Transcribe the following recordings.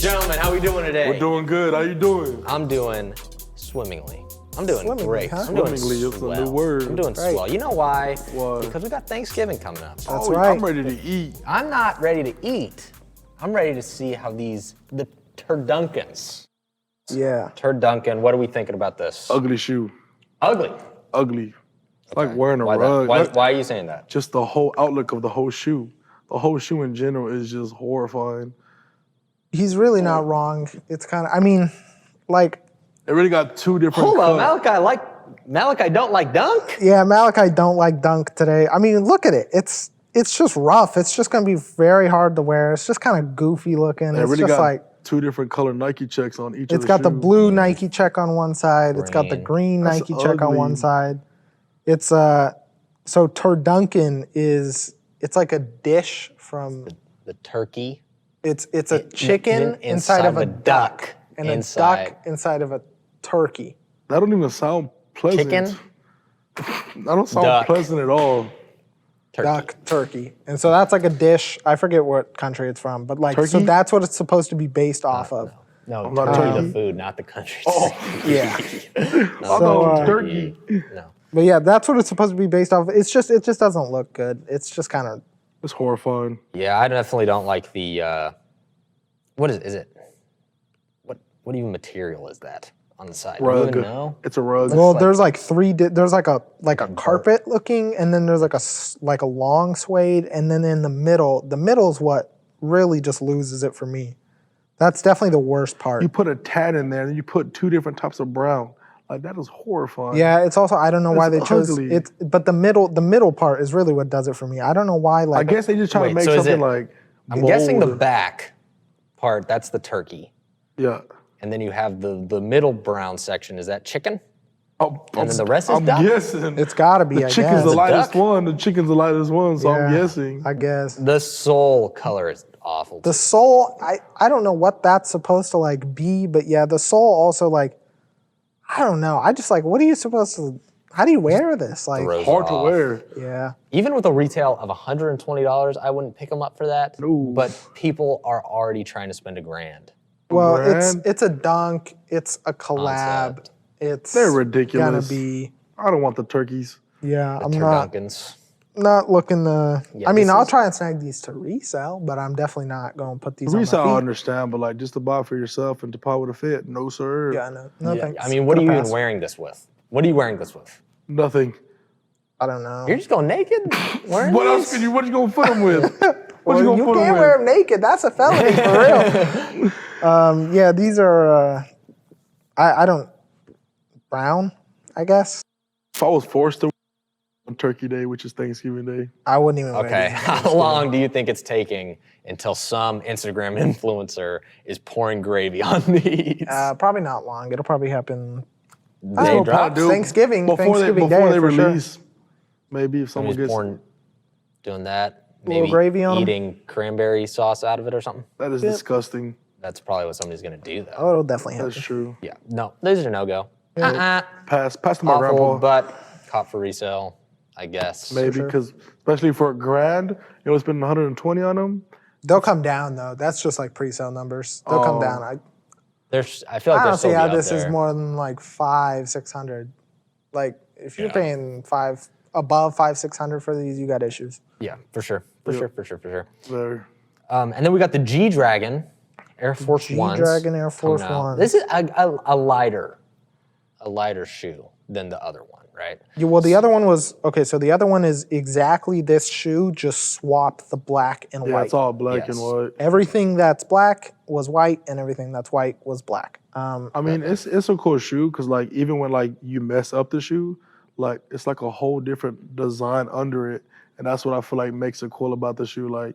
Gentlemen, how we doing today? We're doing good. How you doing? I'm doing swimmingly. I'm doing great. Huh? I'm doing Swimmingly, it's a swell. new word. I'm doing Right. swell. You know why? Why? Because we got Thanksgiving coming up. That's Oh, right. I'm ready to eat. I'm not ready to eat. I'm ready to see how the Turdunkens. Yeah. Turdunken, what are we thinking about this? Ugly shoe. Ugly. Ugly. It's like wearing a Why, rug. why are you saying that? Just the whole outlook of the whole shoe. The whole shoe in general is just horrifying. He's really not wrong. It's kind of, I mean, like, It really got two different Hold on, cuts. Malachi don't like dunk? yeah, Malachi don't like dunk today. I mean, look at it. It's just rough. It's just going to be very hard to wear. It's just kind of goofy looking. It It's really just got like, two different color Nike checks on each of it's the got the shoes. blue Nike check on one side. It's got the Green. green That's Nike check on one ugly. side. It's, so Turdunken is, it's like a dish from, The turkey. it's a chicken inside of a duck. And a duck inside of a turkey. That don't even sound pleasant. Chicken? That don't sound Duck. pleasant at all. Turkey. Duck, turkey. And so that's like a dish. I forget what country it's from, but like, so Turkey? that's what it's supposed to be based off of. No, not turkey turkey. the food, not the country. Oh, Yeah. I thought it was turkey. No. But yeah, that's what it's supposed to be based off of. It just doesn't look good. It's just kind of, It's horrifying. Yeah, I definitely don't like the, what is it? What even material is that on the side? Do you Rug. even know? It's a rug. well, like- there's like there's like a carpet looking, and then there's like a long suede, and then in the middle's what really just loses it for me. That's definitely the worst part. You put a tat in there, and you put two different types of brown. Like, that is horrifying. Yeah, it's also, I don't know why It's they chose ugly. it, but the middle part is really what does it for me. I don't know why. I Like, guess they just try Wait, to make so is something it- like. I'm guessing the bold. back part, that's the turkey. Yeah. And then you have the middle brown section, is that chicken? Oh, And then the rest is I'm duck? guessing. it's gotta be. the I chicken's guess. the lightest duck? one. The chicken's the lightest one, so I'm Yeah, guessing. I guess. The sole color is awful. The sole, I don't know what that's supposed to like be, but yeah, the sole also like, I don't know. I just like, what are you supposed to? How do you wear this? Like, Throws Hard it to off. wear. yeah, Even with a retail of $120, I wouldn't pick them up for that. No. But people are already trying to spend $1,000. well, Brand? it's a dunk, it's a collab, Concept. it's They're ridiculous. Gonna be, I don't want the turkeys. yeah. I'm Turdunkens. not looking to. Yeah, I mean, this I'll is- try and snag these to resell, but I'm definitely not going to put these Resale, I on my feet. understand, but like just to buy for yourself and to buy with a fit, no sir. Yeah, no Yeah, thanks. I mean, what are you Gonna even pass. wearing this with? What are you wearing this with? Nothing. I don't know. You're just going naked? Wearing What these? else can you? What you gonna put them with? What Well, you gonna you put can't them wear with? them naked. That's a felony for real. Yeah, these are. I don't. Brown, I guess. If I was forced to on Turkey Day, which is Thanksgiving Day, I wouldn't even. Okay, Wear these. how long do you think it's taking until some Instagram influencer is pouring gravy on these? Probably not long. It'll probably happen. They Oh, drop? do Thanksgiving before Day they for sure. release. Maybe if someone Somebody's gets pouring, doing that. Little Maybe gravy on 'em? eating cranberry sauce out of it or something. that is disgusting. That's probably what somebody's gonna do though. Oh, it'll definitely That's happen. true. Yeah, no, these are no-go. Pass to my Awful, grandpa. but caught for resale, I guess. Maybe because especially for $1,000, you know, spending 120 on them. They'll come down though. That's just like pre-sale numbers. They'll come down. I I feel like don't they're see still how up this is there. more than like 500-600. Like if you're Yeah. paying above 500-600 for these, you got issues. Yeah, for sure, for sure. There. And then we got the G-Dragon Air Force Ones. G-Dragon Air Force coming out. Ones. This is a lighter shoe than the other one, right? Yeah, well, the other one was okay. So the other one is exactly this shoe, just swap the black and Yeah, white. it's all black Yes. and white. Everything that's black was white, and everything that's white was black. I mean, it's a cool shoe because like even when like you mess up the shoe, like it's like a whole different design under it, and that's what I feel like makes it cool about the shoe. Like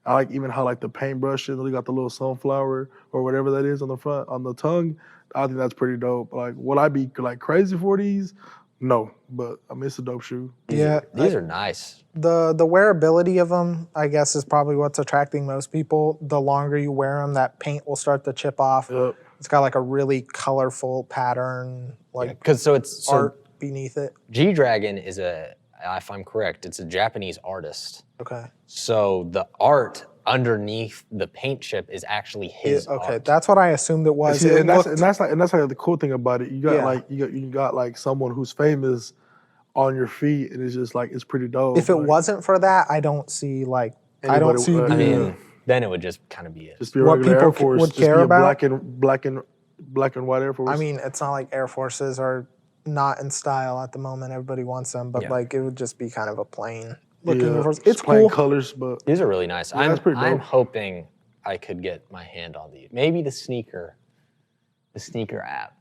I like even how like the paintbrush is, they got the little sunflower or whatever that is on the front on the tongue. I think that's pretty dope. Like would I be like crazy for these? No, but I mean it's a dope shoe. Yeah, These are nice. the wearability of them, I guess, is probably what's attracting most people. The longer you wear them, that paint will start to chip off. Yep. It's got like a really colorful pattern, like Because so art beneath it. G-Dragon is if I'm correct, it's a Japanese artist. Okay. So the art underneath the paint chip is actually his Okay, art. that's what I assumed it was. See, It and that's looked- and that's like the cool thing about it. You got Yeah. like you got like someone who's famous on your feet, and it's just like it's pretty dope. if it like, wasn't for that, I don't see like I don't Anybody- see. I the, I mean, then it would just kind of be it. just be a what regular people Air Force, would just care be a about- black and white Air Force. I mean, it's not like Air Forces are not in style at the moment. Everybody wants them, but Yeah. like it would just be kind of a plain looking Air Force. just It's plain cool. colors, but These are really nice. that's pretty I'm dope. hoping I could get my hand on these. Maybe the sneaker app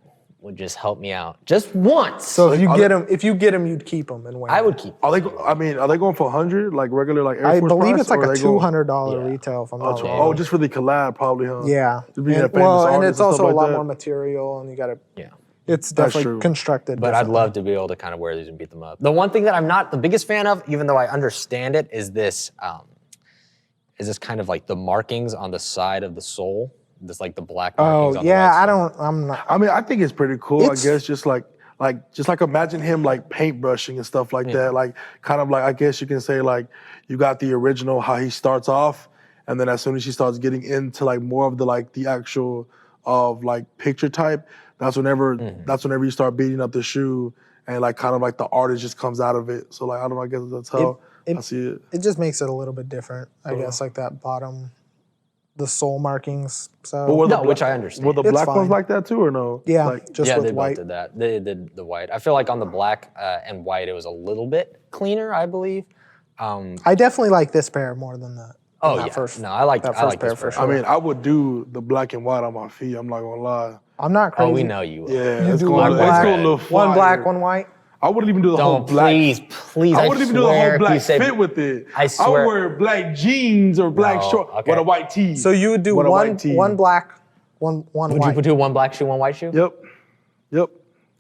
would just help me out just once. So if you are get them, you'd keep them and wear. I them. would keep. are they? I mean, are they going for 100 like regular like Air I Force believe price, it's like or a are they going- $200 Yeah. retail if I'm not Okay. wrong. Oh, just for the collab, probably, huh? Yeah. To be that And, famous well, and artist it's and also stuff a like lot that. more material, and you got to. Yeah. It's definitely true. constructed. But I'd differently. love to be able to kind of wear these and beat them up. The one thing that I'm not the biggest fan of, even though I understand it, is this kind of like the markings on the side of the sole. This like the black markings Oh on the yeah, right I side. don't. I'm not. I mean, I think it's pretty cool. It's- I guess just like imagine him like paintbrushing and stuff like that. Like kind of like I guess you can say like you got the original how he starts off, and then as soon as he starts getting into like more of the actual of like picture type, that's whenever you start beating up the shoe and like kind of like the artist just comes out of it. So like I don't know, I guess that's how I see it. It just makes it a little bit different, I guess. Like that bottom, the sole markings. So But were the No, which I understand. Were the It's black fine. ones like that too or no? yeah, Like, just Yeah, with they white. both did that. They did the white. I feel like on the black and white, it was a little bit cleaner, I believe. I definitely like this pair more than that. Oh that yeah, first- no, I like that I first like pair this for pair. sure. I mean, I would do the black and white on my feet. I'm not gonna lie. I'm not crazy. Oh, we know you. Will. Yeah, You it's do going one to black, look one black, fire. one white. I wouldn't even do the whole Don't black. please. I wouldn't even do the swear whole if you black say- fit with it. I I swear. would wear black jeans or black No, short okay. with a white tee. So you would do With a one white tee. one black, one Would white. you do one black shoe, one white shoe? Yep.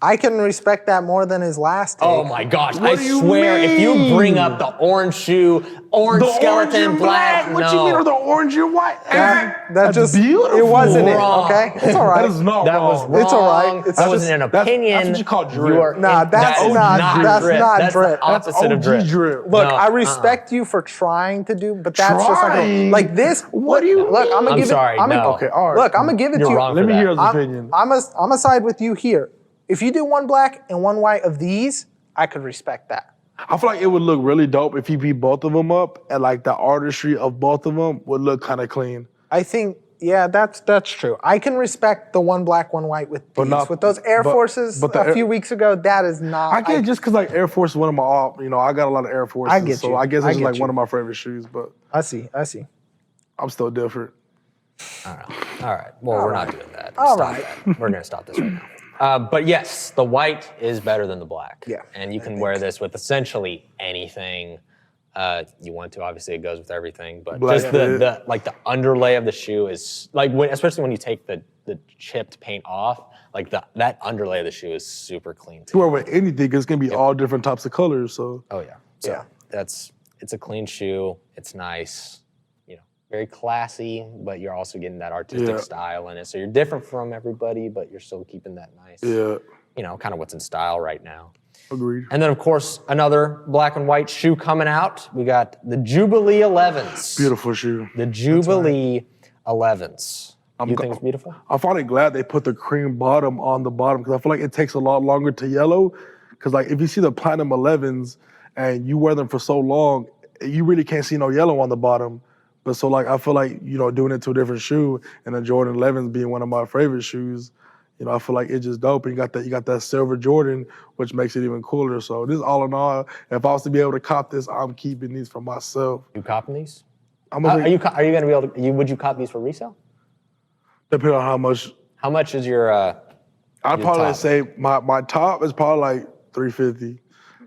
I can respect that more than his last take. Oh my gosh! What I do you swear, if you mean? bring up the orange shoe, orange The skeleton, orange and black, What no. you mean? Or the orange and white? That That's just beautiful. it wasn't Wrong. it. Okay, it's all right. That is not That wrong. was wrong. It's all right. It's that just- wasn't an that's opinion. what you call drip. You are Nah, in- that's that is not- that's drip. not That's drip. the That's opposite of OG drip. drip. Look, No, I respect you for trying to do, but that's Trying? just like this. What do you Look, I'm gonna I'm give sorry, it. I'm no. gonna, Okay, all right. Look, I'm gonna give it You're to you. wrong. Let for me that. hear his opinion. I'm a side with you here. If you do one black and one white of these, I could respect that. I feel like it would look really dope if he beat both of them up, and like the artistry of both of them would look kind of clean. I think, yeah, that's true. I can respect the one black, one white with these. not- with those Air but- Forces but the a Air- few weeks ago, that is not. I get just because like Air Force is one of my I got a lot of Air Forces, I get so you. I guess I it's get like you. one of my favorite shoes. But I see. I'm still different. All right. Well, we're not doing that. All Stop right. that. We're gonna stop this right now. But yes, the white is better than the black. Yeah, And you can wear this with essentially anything you want to. Obviously, it goes with everything, but Black just fit. the underlay of the shoe is like especially when you take the chipped paint off, like that underlay of the shoe is super clean too. You wear with anything, it's gonna be all different types of colors. So Oh yeah. So Yeah. it's a clean shoe. It's nice. Very classy, but you're also getting that artistic Yeah. style in it. So you're different from everybody, but you're still keeping that nice, yeah, kind of what's in style right now. agreed. And then, of course, another black and white shoe coming out. We got the Jubilee 11s. Beautiful shoe. The Jubilee 11s. You think it's beautiful? I'm finally glad they put the cream bottom on the bottom because I feel like it takes a lot longer to yellow. Because like if you see the Platinum 11s and you wear them for so long, you really can't see no yellow on the bottom. But so like I feel like doing it to a different shoe and the Jordan 11s being one of my favorite shoes, I feel like it's just dope. And you got that silver Jordan, which makes it even cooler. So this all in all, if I was to be able to cop this, I'm keeping these for myself. You copping these? I'm gonna Are you going to be able to? Would you cop these for resale? depending on how much. How much is your? I'd Your probably top. say my top is probably like 350.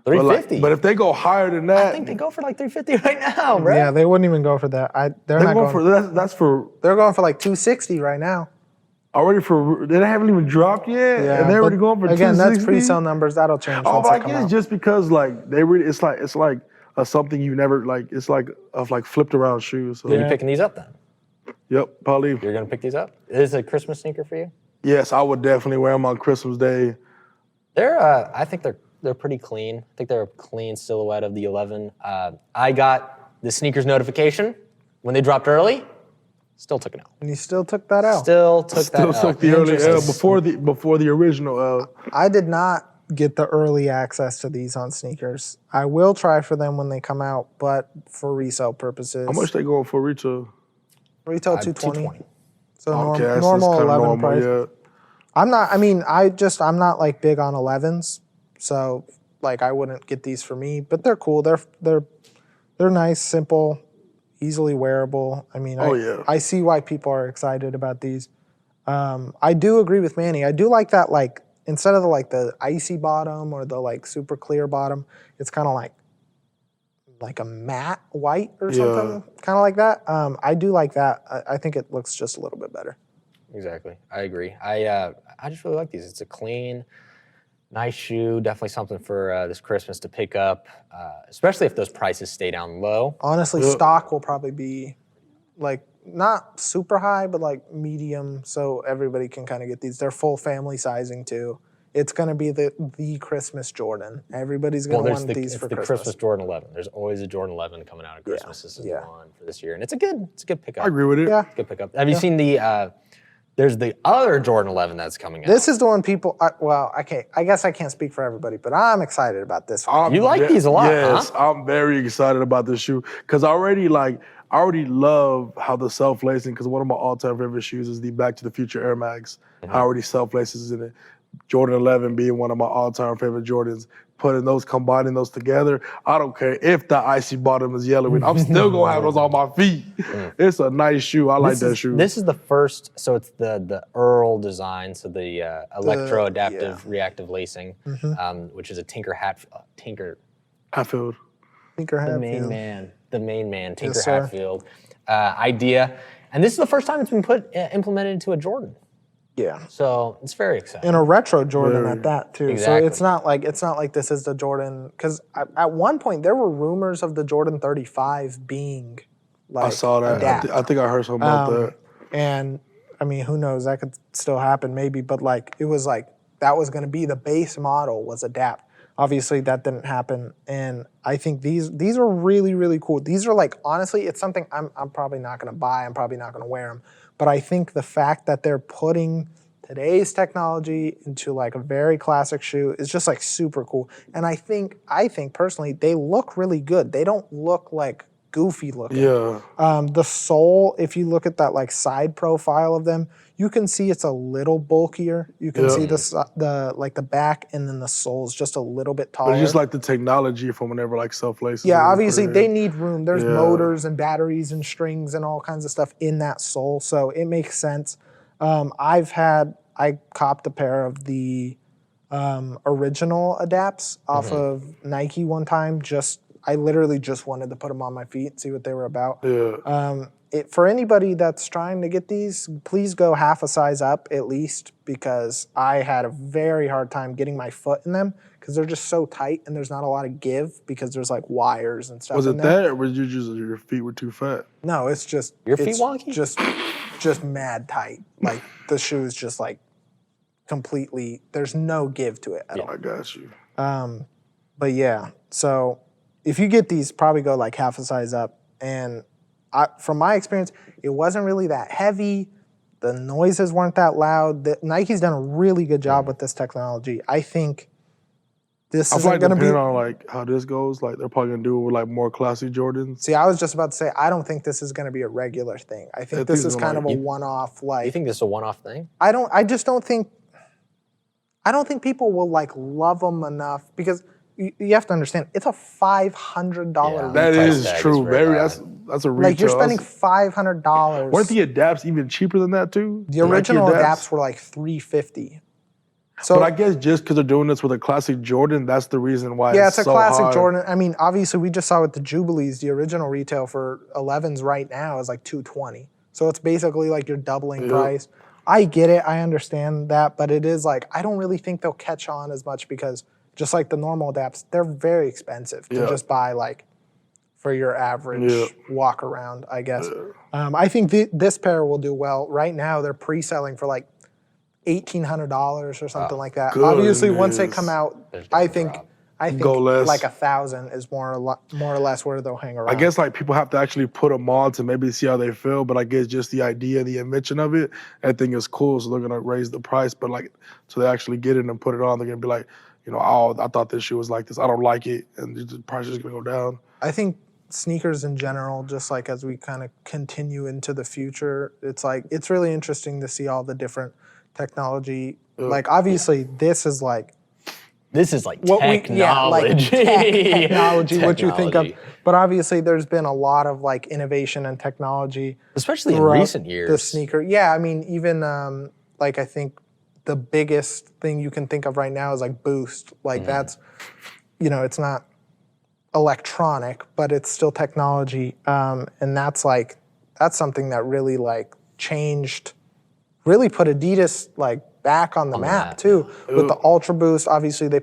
But, like, 350. but if they go higher than that, I think they go for like 350 right now, bro. Yeah, they wouldn't even go for that. They're they're not going going. for that's for They're going for like 260 right now. already for they haven't even dropped yet, Yeah, and they're already but going for again, 260. that's pre-sale numbers. That'll change. Oh, once but they I come guess out. just because like they really, it's like something you never like. It's like flipped around shoes. So Are you picking these up then? yep, probably. You're gonna pick these up? Is it a Christmas sneaker for you? Yes, I would definitely wear them on Christmas Day. I think they're pretty clean. I think they're a clean silhouette of the 11. I got the sneakers notification When they dropped early, still took an L. And you still took that out. Still took Still that L. took the early L Interesting. before the original L. I did not get the early access to these on sneakers. I will try for them when they come out, but for resale purposes. How much they going for retail? Retail 220. So Okay, that's normal kinda 11 normal, price. yeah. I'm not like big on 11s, so like I wouldn't get these for me, but they're cool. They're nice, simple, easily wearable. I mean, I see why people are excited about these. I do agree with Manny. I do like that, like instead of the icy bottom or the like super clear bottom, it's kind of like a matte white or something, kind of like that. I do like that. I think it looks just a little bit better. Exactly. I agree. I just really like these. It's a clean, nice shoe. Definitely something for this Christmas to pick up, especially if those prices stay down low. Honestly, stock will probably be like not super high, but like medium, so everybody can kind of get these. They're full family sizing too. It's going to be the Christmas Jordan. Everybody's going to want these for Christmas. Christmas Jordan 11. There's always a Jordan 11 coming out at Christmas. This is one for this year, and it's a good pickup. I agree with it. Yeah. It's a good pickup. Have you seen the? There's the other Jordan 11 that's coming out. This is the one people. I guess I can't speak for everybody, but I'm excited about this one. You like these a lot, yes, huh? I'm very excited about this shoe because I already love how the self-lacing, because one of my all-time favorite shoes is the Back to the Future Air Max. I already self-laces in it. Jordan 11 being one of my all-time favorite Jordans. Combining those together, I don't care if the icy bottom is yellowing. I'm still gonna have those on my feet. It's a nice shoe. I like that shoe. This is the first, so it's the Earl design, so the electro-adaptive reactive lacing, which is a Tinker Hatfield. Tinker the main man, Tinker Hatfield idea. And this is the first time it's been implemented into a Jordan. Yeah. So it's very exciting. And a retro Jordan at that too. Exactly. So it's not like this is the Jordan, because at one point there were rumors of the Jordan 35 being like I saw that. I think I heard something about that. And I mean, who knows? That could still happen maybe, but like it was like that was going to be the base model was Adapt. Obviously that didn't happen, and I think these are really, really cool. These are like, honestly, it's something I'm probably not going to buy. I'm probably not going to wear them. But I think the fact that they're putting today's technology into like a very classic shoe is just like super cool. And I think personally, they look really good. They don't look like goofy looking. Yeah. The sole, if you look at that like side profile of them, you can see it's a little bulkier. You can see the back, and then the sole's just a little bit taller. But it's just like the technology from whenever like self-laces. Yeah, obviously they need room. There's motors and batteries and strings and all kinds of stuff in that sole, so it makes sense. I copped a pair of the original Adapts off of Nike one time. I literally just wanted to put them on my feet and see what they were about. Yeah. For anybody that's trying to get these, please go half a size up at least, because I had a very hard time getting my foot in them because they're just so tight and there's not a lot of give because there's like wires and stuff. Was in it there. that, or was you just your feet were too fat? No, it's just Your feet wonky? Just mad tight. Like the shoe is just like completely. There's no give to it at all. I got you. But yeah, so if you get these, probably go like half a size up. And from my experience, it wasn't really that heavy. The noises weren't that loud. Nike's done a really good job with this technology. I think this is going to be. Depending on like how this goes, like they're probably gonna do it with like more classy Jordans. See, I was just about to say, I don't think this is going to be a regular thing. I think this is kind of a one-off. Like, you think this is a one-off thing? I don't think people will like love them enough, because you have to understand, it's a $500 That price is tag true. is That's a retail. Like you're spending $500. Weren't the Adapts even cheaper than that too? The original Adapts were like $350. So, but I guess just because they're doing this with a classic Jordan, that's the reason why. Yeah, it's a so classic high. Jordan. I mean, obviously, we just saw with the Jubilees, the original retail for 11s right now is like $220. So it's basically like you're doubling price. I get it. I understand that. But it is like, I don't really think they'll catch on as much, because just like the normal Adapts, they're very expensive to just buy like for your average walk around, I guess. I think this pair will do well. Right now, they're pre-selling for like $1,800 or something like that. Goodness. Obviously, once they come out, I think I think Go less. like 1,000 is more or less where they'll hang around. I guess like people have to actually put them on to maybe see how they feel, but I guess just the idea, the invention of it, I think is cool. So they're gonna raise the price, but like so they actually get it and put it on, they're gonna be like, you know, oh, I thought this shoe was like this. I don't like it, and the price is gonna go down. I think sneakers in general, just like as we kind of continue into the future, it's like it's really interesting to see all the different technology. Like obviously, this is like technology. Technology, what you think of. But obviously, there's been a lot of like innovation and technology, especially in recent years. The sneaker, yeah. I mean, even like I think the biggest thing you can think of right now is like Boost. Like that's, you know, it's not electronic, but it's still technology, and that's something that really like changed, really put Adidas like back on the map too. With the Ultra Boost, obviously they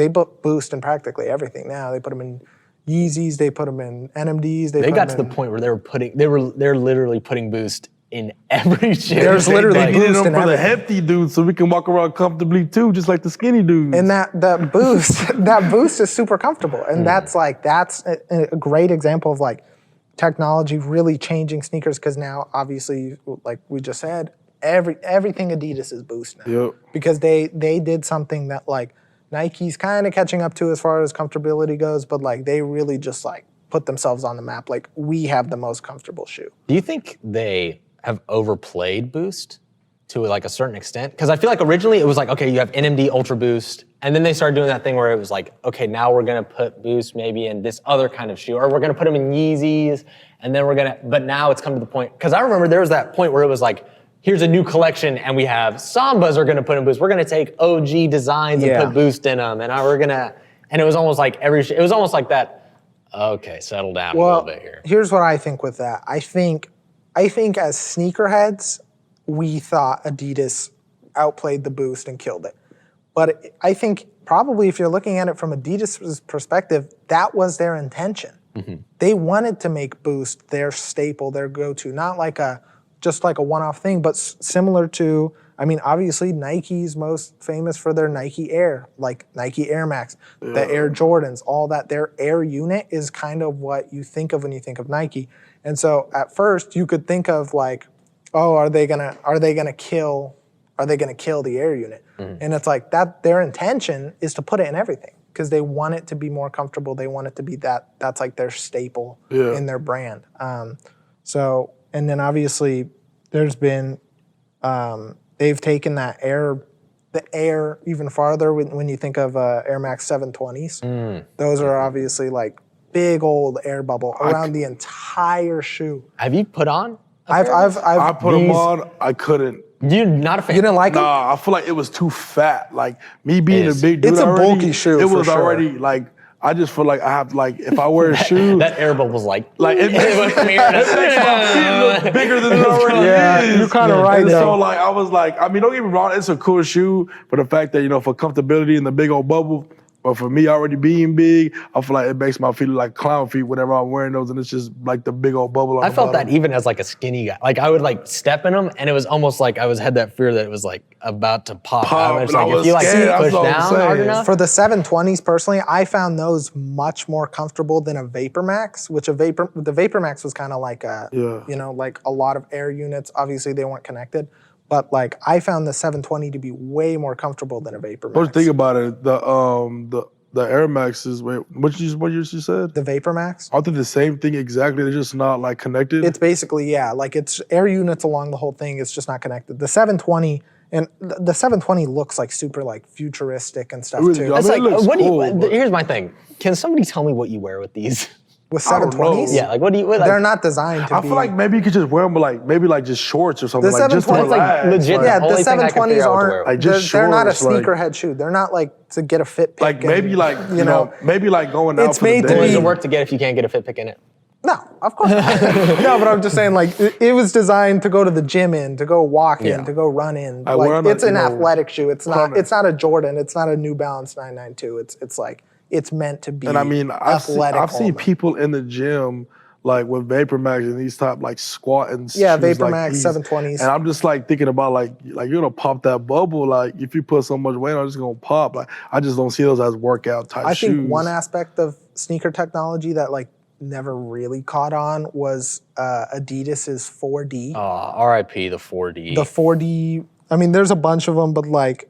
put Boost in practically everything now. They put them in Yeezys, they put them in NMDs. They got to the point where they're literally putting Boost in every shoe. There's literally they Boost them in for the everything. hefty dudes, so we can walk around comfortably too, just like the skinny dudes. And that Boost is super comfortable, and that's a great example of like technology really changing sneakers, because now obviously, like we just said, everything Adidas is Boost now. Yep. Because they did something that like Nike's kind of catching up to as far as comfortability goes, but like they really just like put themselves on the map. Like we have the most comfortable shoe. Do you think they have overplayed Boost to like a certain extent? Because I feel like originally it was like, okay, you have NMD Ultra Boost, and then they started doing that thing where it was like, okay, now we're gonna put Boost maybe in this other kind of shoe, or we're gonna put them in Yeezys, and then but now it's come to the point, because I remember there was that point where it was like, here's a new collection, and we have Sambas are gonna put in Boost. We're gonna take OG designs and put Boost in them, and and it was almost like it was almost like that, okay, settle down a little bit here. Here's what I think with that. I think as sneakerheads, we thought Adidas outplayed the Boost and killed it. But I think probably if you're looking at it from Adidas' perspective, that was their intention. They wanted to make Boost their staple, their go-to, not like just like a one-off thing, but similar to, I mean, obviously Nike's most famous for their Nike Air, like Nike Air Max, the Air Jordans, all that. Their Air unit is kind of what you think of when you think of Nike. And so at first you could think of like, oh, are they gonna kill the Air unit? And it's like that their intention is to put it in everything, because they want it to be more comfortable. They want it to be that's like their staple in their brand. And then obviously there's been, they've taken the Air even farther when you think of Air Max 720s. Those are obviously like big old air bubble around the entire shoe. Have you put on? I put them on, I couldn't. You're not a fan? You didn't like them? Nah, I feel like it was too fat. Like me being a big dude It's a already, bulky shoe it for was sure. already like, I just feel like I have like, if I wear a shoe. That air bubble's like it makes my feet look bigger than it already is. You're kind of right And though. so like, I was like, I mean, don't get me wrong, it's a cool shoe, but the fact that, you know, for comfortability and the big old bubble, but for me already being big, I feel like it makes my feet look like clown feet whenever I'm wearing those, and it's just like the big old bubble on I the felt bottom. that even as like a skinny guy. Like I would like step in them, and it was almost like I had that fear that it was like about to pop out. It's and I like was if you like scared, push that's what I'm down hard saying. enough. For the 720s, personally, I found those much more comfortable than a Vapor Max, which the Vapor Max was kind of like you know, like a lot of Air units. Obviously, they weren't connected, but like I found the 720 to be way more comfortable than a Vapor Max. But think about it, the Air Maxes, wait, what you said? The Vapor Max? Aren't they the same thing exactly? They're just not like connected? It's basically, like it's air units along the whole thing. It's just not connected. The 720, and the 720 looks like super like futuristic and stuff really too. does. It's I mean, it like, looks cool, but- here's my thing. Can somebody tell me what you wear with these? With I don't 720s? know. Yeah, like what do you? What, like, They're not designed to I be. feel like maybe you could just wear them like, maybe like just shorts or something. The Like just to 720s, like, relax. legit, yeah, the the only thing I can 720s figure out what to wear. aren't. Like, just they're not a shorts, like- sneakerhead shoe. They're not like to get a fit pick. Like maybe and, like, you know, maybe like going out It's for the made to day. what does be- it work to get if you can't get a fit pick in it? No, of course not. No, but I'm just saying, like, it was designed to go to the gym in, to go walk in, to go run in. I wear Like, them, it's an you know, athletic shoe. It's not. running. It's not a Jordan. It's not a New Balance 992. It's like it's meant to be. And I mean, I've seen athletic people in the gym like with Vapor Max and these top like squatting Yeah, shoes Vapor like Max these. 720s. And I'm just like thinking about like you're gonna pop that bubble. Like if you put so much weight on, it's gonna pop. Like I just don't see those as workout type I shoes. think one aspect of sneaker technology that like never really caught on was Adidas's 4D. RIP the 4D. The 4D, I mean, there's a bunch of them, but like,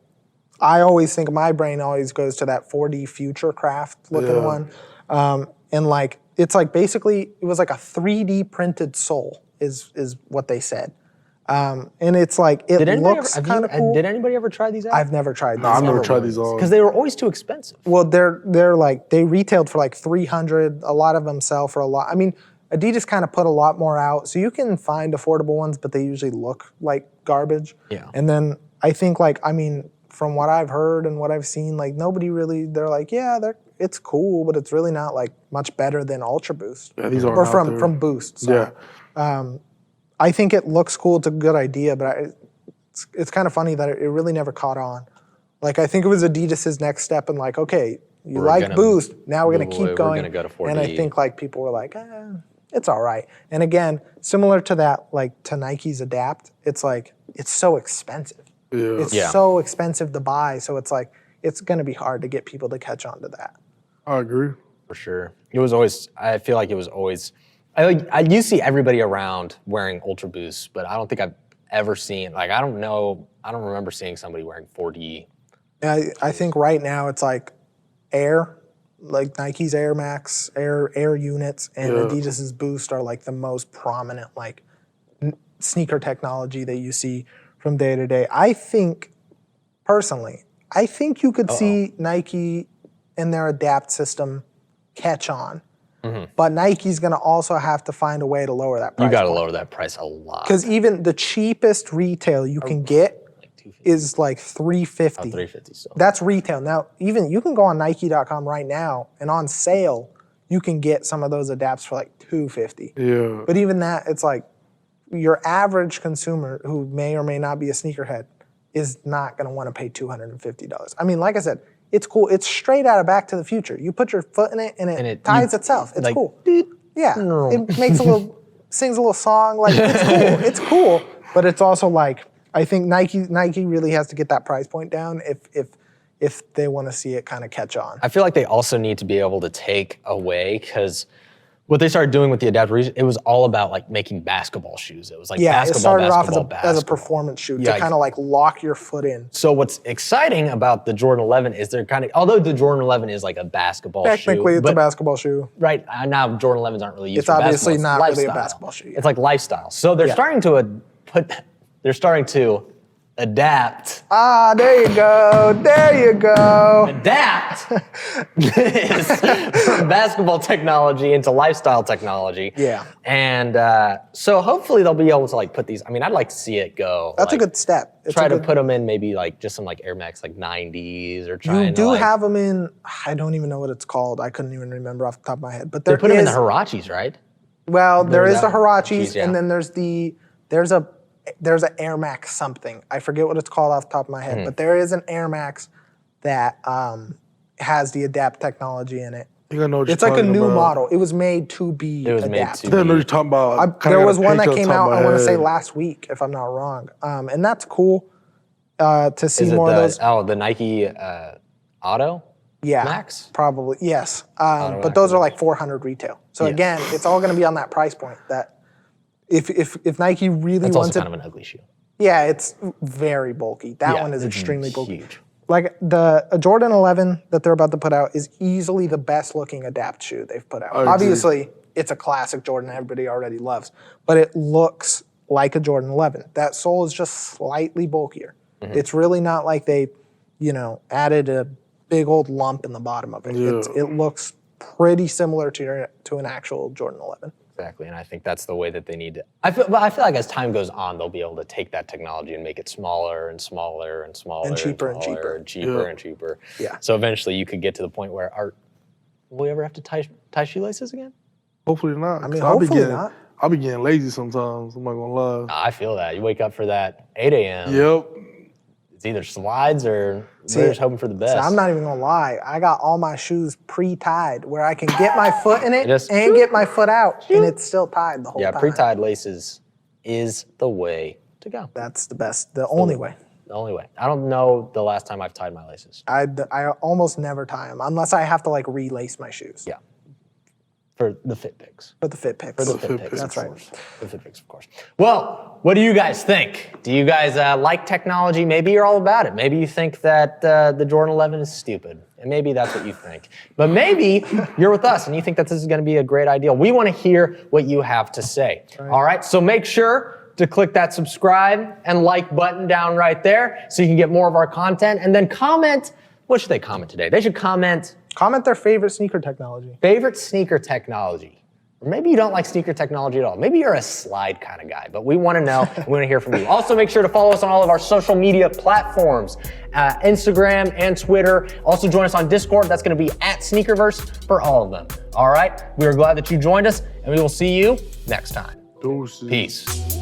I always think my brain always goes to that 4D Futurecraft looking one. And like, it's like basically, it was like a 3D printed sole is what they said. And it's like, it looks kind of cool. Did anybody ever try these out? I've never tried these. No, I've never tried these on. Because they were always too expensive. Well, they're like, they retailed for like 300. A lot of them sell for a lot. I mean, Adidas kind of put a lot more out. So you can find affordable ones, but they usually look like garbage. Yeah. And then I think like, I mean, from what I've heard and what I've seen, like nobody really, they're like, yeah, it's cool, but it's really not like much better than Ultra Boost. Yeah, these are or from Boost. So, Yeah. I think it looks cool. It's a good idea, but it's kind of funny that it really never caught on. Like I think it was Adidas's next step, and like, okay, you like Boost, now we're gonna keep going. We're gonna go to 4D. And I think like people were like, it's all right. And again, similar to that, like to Nike's Adapt, it's like it's so expensive. Yeah. It's so expensive to buy, so it's like it's gonna be hard to get people to catch on to that. I agree. For sure. It was always, I feel like it was always, you see everybody around wearing Ultra Boosts, but I don't think I've ever seen, like, I don't remember seeing somebody wearing 4D. I think right now it's like Air, like Nike's Air Max, Air units, and Adidas's Boost are like the most prominent like sneaker technology that you see from day to day. I think, personally, you could see Nike and their Adapt system catch on. But Nike's gonna also have to find a way to lower that price. You gotta lower that price a lot. Because even the cheapest retail you can get is like $350. $350 still. That's retail. Now, even you can go on Nike.com right now, and on sale, you can get some of those Adapts for like $250. Yeah. But even that, it's like your average consumer who may or may not be a sneakerhead is not gonna wanna pay $250. I mean, like I said, it's cool. It's straight out of Back to the Future. You put your foot in it, and it ties itself. It's like, cool. Yeah, it makes sings a little song. Like it's cool. It's cool, but it's also like I think Nike really has to get that price point down if they want to see it kind of catch on. I feel like they also need to be able to take away, because what they started doing with the Adapt, it was all about like making basketball shoes. It was like it started off as a basketball. performance shoe to kind of like lock your foot in. So what's exciting about the Jordan 11 is they're kind of, although the Jordan 11 is like a basketball shoe. Technically, it's a basketball shoe. Right, now Jordan 11s aren't really used for basketball. It's obviously not really a basketball shoe. It's like lifestyle. So they're starting to adapt. There you go. There you go. Adapt this from basketball technology into lifestyle technology. Yeah. And so hopefully they'll be able to like put these, I mean, I'd like to see it go. That's like, a good step. try to put them in maybe like just some like Air Max like 90s or trying You do to like, have them in, I don't even know what it's called. I couldn't even remember off the top of my head. But they put them in the Hirachis, right? Well, there is the Hirachis, yeah. and then there's an Air Max something. I forget what it's called off the top of my head, but there is an Air Max that has the Adapt technology in it. It's like a new model. It was made to be Adapt. I know what you're talking about. There was one that came out, I want to say last week, if I'm not wrong. And that's cool to see more of those. Oh, the Nike Auto? Yeah, Max? Probably, yes. But those are like 400 retail. So again, it's all going to be on that price point. That if Nike really That's wants also kind of an ugly shoe. Yeah, it's very bulky. That one is extremely bulky. Huge. Like the Jordan 11 that they're about to put out is easily the best looking Adapt shoe they've put out. Obviously, it's a classic Jordan everybody already loves, but it looks like a Jordan 11. That sole is just slightly bulkier. It's really not like they, added a big old lump in the bottom of it. Yeah. It looks pretty similar to an actual Jordan 11. Exactly, and I think that's the way that they need to. I feel like as time goes on, they'll be able to take that technology and make it smaller and smaller and smaller and cheaper and cheaper and cheaper and cheaper. Yeah. So eventually, you could get to the point where will we ever have to tie shoelaces again? Hopefully not. I mean, hopefully not. I'll be getting lazy sometimes. I'm not gonna lie. I feel that. You wake up for that 8 a.m. Yep. It's either slides or we're just hoping for the best. So I'm not even gonna lie. I got all my shoes pre-tied where I can get my foot in it Just and get my foot out, and it's still tied the whole time. Yeah, pre-tied laces is the way to go. That's the best, the only way. The only way. I don't know the last time I've tied my laces. I almost never tie them unless I have to like relace my shoes. Yeah. For the fit pics. For the fit pics. For the fit pics, That's of right. course. The fit pics, of course. Well, what do you guys think? Do you guys like technology? Maybe you're all about it. Maybe you think that the Jordan 11 is stupid. And maybe that's what you think. But maybe you're with us and you think that this is going to be a great idea. We want to hear what you have to say. Right. All right, so make sure to click that subscribe and like button down right there so you can get more of our content. And then comment. What should they comment today? They should comment Their favorite sneaker technology. favorite sneaker technology. Or maybe you don't like sneaker technology at all. Maybe you're a slide kind of guy, but we want to know. We want to hear from you. Also, make sure to follow us on all of our social media platforms, Instagram and Twitter. Also, join us on Discord. That's going to be at SneakerVersed for all of them. All right? We are glad that you joined us, and we will see you next time. Deuces. Peace.